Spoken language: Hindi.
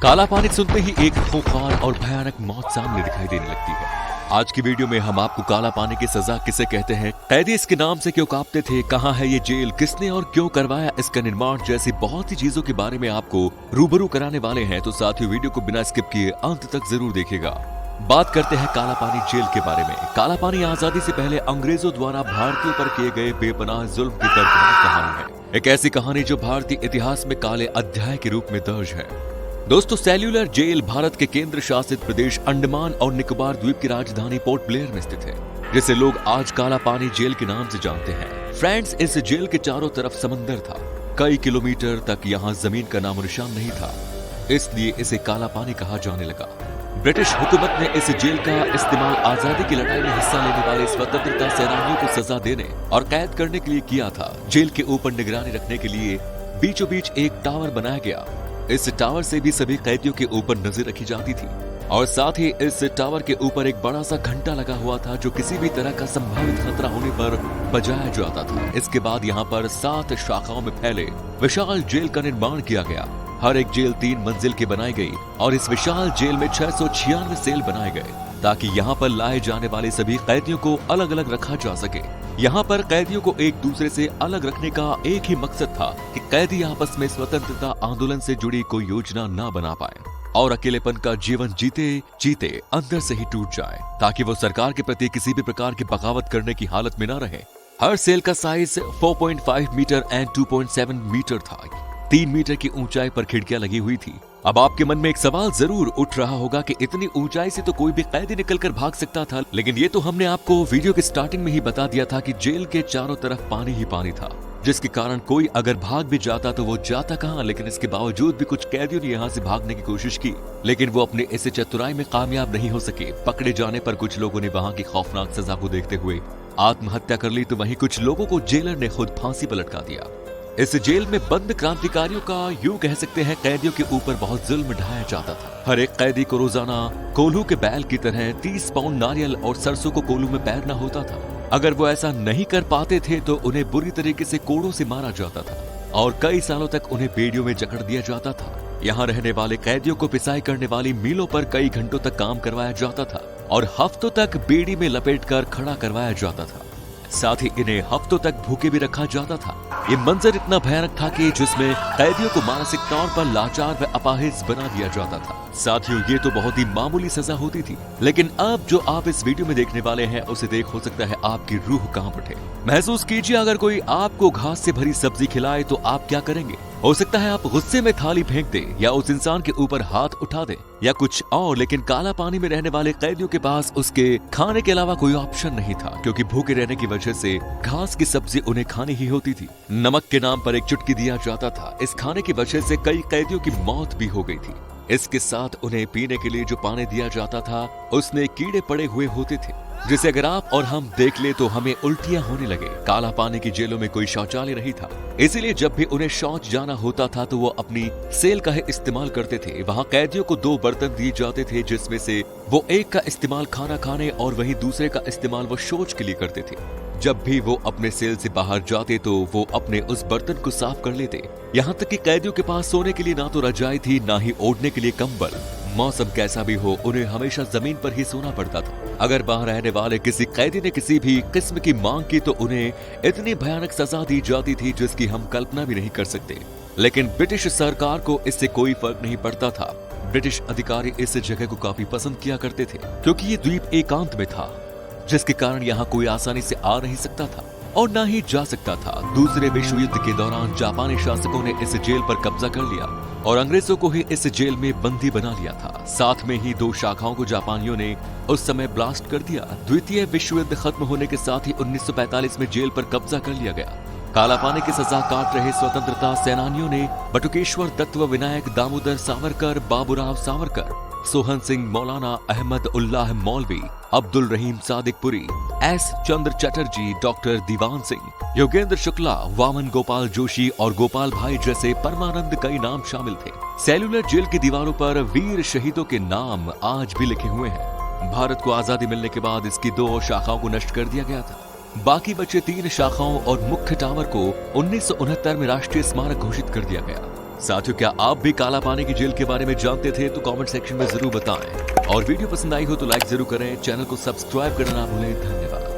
काला पानी सुनते ही एक खूंखार और भयानक मौत सामने दिखाई देने लगती है। आज की वीडियो में हम आपको काला पानी की सजा किसे कहते हैं, कैदी इसके नाम से क्यों कांपते थे, कहां है ये जेल, किसने और क्यों करवाया इसका निर्माण, जैसी बहुत सी चीजों के बारे में आपको रूबरू कराने वाले हैं। तो साथियों, वीडियो को बिना स्किप किए अंत तक जरूर देखिएगा। बात करते हैं काला पानी जेल के बारे में। काला पानी आजादी से पहले अंग्रेजों द्वारा भारतीयों पर किए गए बेपनाह जुल्म की दर्दनाक कहानी है। एक ऐसी कहानी जो भारतीय इतिहास में काले अध्याय के रूप में दर्ज है। दोस्तों, सेल्यूलर जेल भारत के केंद्र शासित प्रदेश अंडमान और निकोबार द्वीप की राजधानी पोर्ट ब्लेयर में स्थित है, जिसे लोग आज काला पानी जेल के नाम से जानते हैं। फ्रेंड्स, इस जेल के चारों तरफ समंदर था। कई किलोमीटर तक यहाँ जमीन का नामो निशान नहीं था, इसलिए इसे काला पानी कहा जाने लगा। ब्रिटिश हुकूमत ने इस जेल का इस्तेमाल आजादी की लड़ाई में हिस्सा लेने वाले स्वतंत्रता सेनानियों को सजा देने और कैद करने के लिए किया था। जेल के ऊपर निगरानी रखने के लिए बीचों बीच एक टावर बनाया गया। इस टावर से भी सभी कैदियों के ऊपर नजर रखी जाती थी और साथ ही इस टावर के ऊपर एक बड़ा सा घंटा लगा हुआ था, जो किसी भी तरह का संभावित खतरा होने पर बजाया जाता था। इसके बाद यहाँ पर 7 शाखाओं में फैले विशाल जेल का निर्माण किया गया। हर एक जेल 3 मंजिल की बनाई गई और इस विशाल जेल में 696 सेल बनाए गए, ताकि यहाँ पर लाए जाने वाले सभी कैदियों को अलग अलग रखा जा सके। यहाँ पर कैदियों को एक दूसरे से अलग रखने का एक ही मकसद था कि कैदी आपस में स्वतंत्रता आंदोलन से जुड़ी कोई योजना न बना पाए और अकेलेपन का जीवन जीते जीते अंदर से ही टूट जाए, ताकि वो सरकार के प्रति किसी भी प्रकार की बगावत करने की हालत में न रहे। हर सेल का साइज 4.5 मीटर एंड 2.7 मीटर था। 3 मीटर की ऊंचाई पर खिड़कियां लगी हुई थी। अब आपके मन में एक सवाल जरूर उठ रहा होगा कि इतनी ऊंचाई से तो कोई भी कैदी निकलकर भाग सकता था, लेकिन ये तो हमने आपको वीडियो के स्टार्टिंग में ही बता दिया था कि जेल के चारों तरफ पानी ही पानी था, जिसके कारण कोई अगर भाग भी जाता तो वो जाता कहां। लेकिन इसके बावजूद भी कुछ कैदियों ने यहाँ से भागने की कोशिश की, लेकिन वो अपने इस चतुराई में कामयाब नहीं हो सके। पकड़े जाने पर कुछ लोगों ने वहाँ की खौफनाक सजा को देखते हुए आत्महत्या कर ली, तो वहीं कुछ लोगों को जेलर ने खुद फांसी पर लटका दिया। इस जेल में बंद क्रांतिकारियों का यूं कह सकते हैं कैदियों के ऊपर बहुत जुल्म ढाया जाता था। हर एक कैदी को रोजाना कोल्हू के बैल की तरह 30 पाउंड नारियल और सरसों को कोल्हू में पैरना होता था। अगर वो ऐसा नहीं कर पाते थे तो उन्हें बुरी तरीके से कोड़ों से मारा जाता था और कई सालों तक उन्हें बेड़ियों में जकड़ दिया जाता था। यहाँ रहने वाले कैदियों को पिसाई करने वाली मीलों पर कई घंटों तक काम करवाया जाता था और हफ्तों तक बेड़ी में लपेटकर खड़ा करवाया जाता था। साथ ही इन्हें हफ्तों तक भूखे भी रखा जाता था। ये मंजर इतना भयानक था कि जिसमें कैदियों को मानसिक तौर पर लाचार व अपाहिज बना दिया जाता था। साथियों, ये तो बहुत ही मामूली सजा होती थी, लेकिन अब जो आप इस वीडियो में देखने वाले हैं उसे देख हो सकता है आपकी रूह कांप उठे। महसूस कीजिए, अगर कोई आपको घास से भरी सब्जी खिलाए तो आप क्या करेंगे। हो सकता है आप गुस्से में थाली फेंक दे या उस इंसान के ऊपर हाथ उठा दे या कुछ और, लेकिन काला पानी में रहने वाले कैदियों के पास उसके खाने के अलावा कोई ऑप्शन नहीं था, क्योंकि भूखे रहने की वजह से घास की सब्जी उन्हें खानी ही होती थी। नमक के नाम पर एक चुटकी दिया जाता था। इस खाने की वजह से कई कैदियों की मौत भी हो गई थी। इसके साथ उन्हें पीने के लिए जो पानी दिया जाता था उसमें कीड़े पड़े हुए होते थे, जिसे अगर आप और हम देख ले तो हमें उल्टियां होने लगे। काला पानी की जेलों में कोई शौचालय नहीं था, इसीलिए जब भी उन्हें शौच जाना होता था तो वो अपनी सेल का ही इस्तेमाल करते थे। वहाँ कैदियों को 2 बर्तन दिए जाते थे, जिसमें से वो एक का इस्तेमाल खाना खाने और वहीं दूसरे का इस्तेमाल वो शौच के लिए करते थे। जब भी वो अपने सेल से बाहर जाते तो वो अपने उस बर्तन को साफ कर लेते। यहाँ तक कि कैदियों के पास सोने के लिए ना तो रजाई थी, ना ही ओढ़ने के लिए कंबल। मौसम कैसा भी हो, उन्हें हमेशा जमीन पर ही सोना पड़ता था। अगर बाहर रहने वाले किसी कैदी ने किसी भी किस्म की मांग की तो उन्हें इतनी भयानक सजा दी जाती थी जिसकी हम कल्पना भी नहीं कर सकते। लेकिन ब्रिटिश सरकार को इससे कोई फर्क नहीं पड़ता था। ब्रिटिश अधिकारी इस जगह को काफी पसंद किया करते थे, क्योंकि ये द्वीप एकांत में था, जिसके कारण यहाँ कोई आसानी से आ नहीं सकता था और ना ही जा सकता था। दूसरे विश्व युद्ध के दौरान जापानी शासकों ने इस जेल पर कब्जा कर लिया और अंग्रेजों को ही इस जेल में बंदी बना लिया था। साथ में ही 2 शाखाओं को जापानियों ने उस समय ब्लास्ट कर दिया। द्वितीय विश्व युद्ध खत्म होने के साथ ही 1945 में जेल पर कब्जा कर लिया गया। काला पानी की सजा काट रहे स्वतंत्रता सेनानियों ने बटुकेश्वर दत्त, विनायक दामोदर सावरकर, बाबूराव सावरकर, सोहन सिंह, मौलाना अहमद उल्लाह मौलवी, अब्दुल रहीम सादिकपुरी, एस चंद्र चटर्जी, डॉक्टर दीवान सिंह, योगेंद्र शुक्ला, वामन गोपाल जोशी और गोपाल भाई जैसे परमानंद कई नाम शामिल थे। सेल्यूलर जेल की दीवारों पर वीर शहीदों के नाम आज भी लिखे हुए हैं। भारत को आजादी मिलने के बाद इसकी 2 शाखाओं को नष्ट कर दिया गया था। बाकी बचे 3 शाखाओं और मुख्य टावर को 1969 में राष्ट्रीय स्मारक घोषित कर दिया गया। साथियों, क्या आप भी काला पानी की जेल के बारे में जानते थे? तो कमेंट सेक्शन में जरूर बताएं। और वीडियो पसंद आई हो तो लाइक जरूर करें, चैनल को सब्सक्राइब करना ना भूलें। धन्यवाद।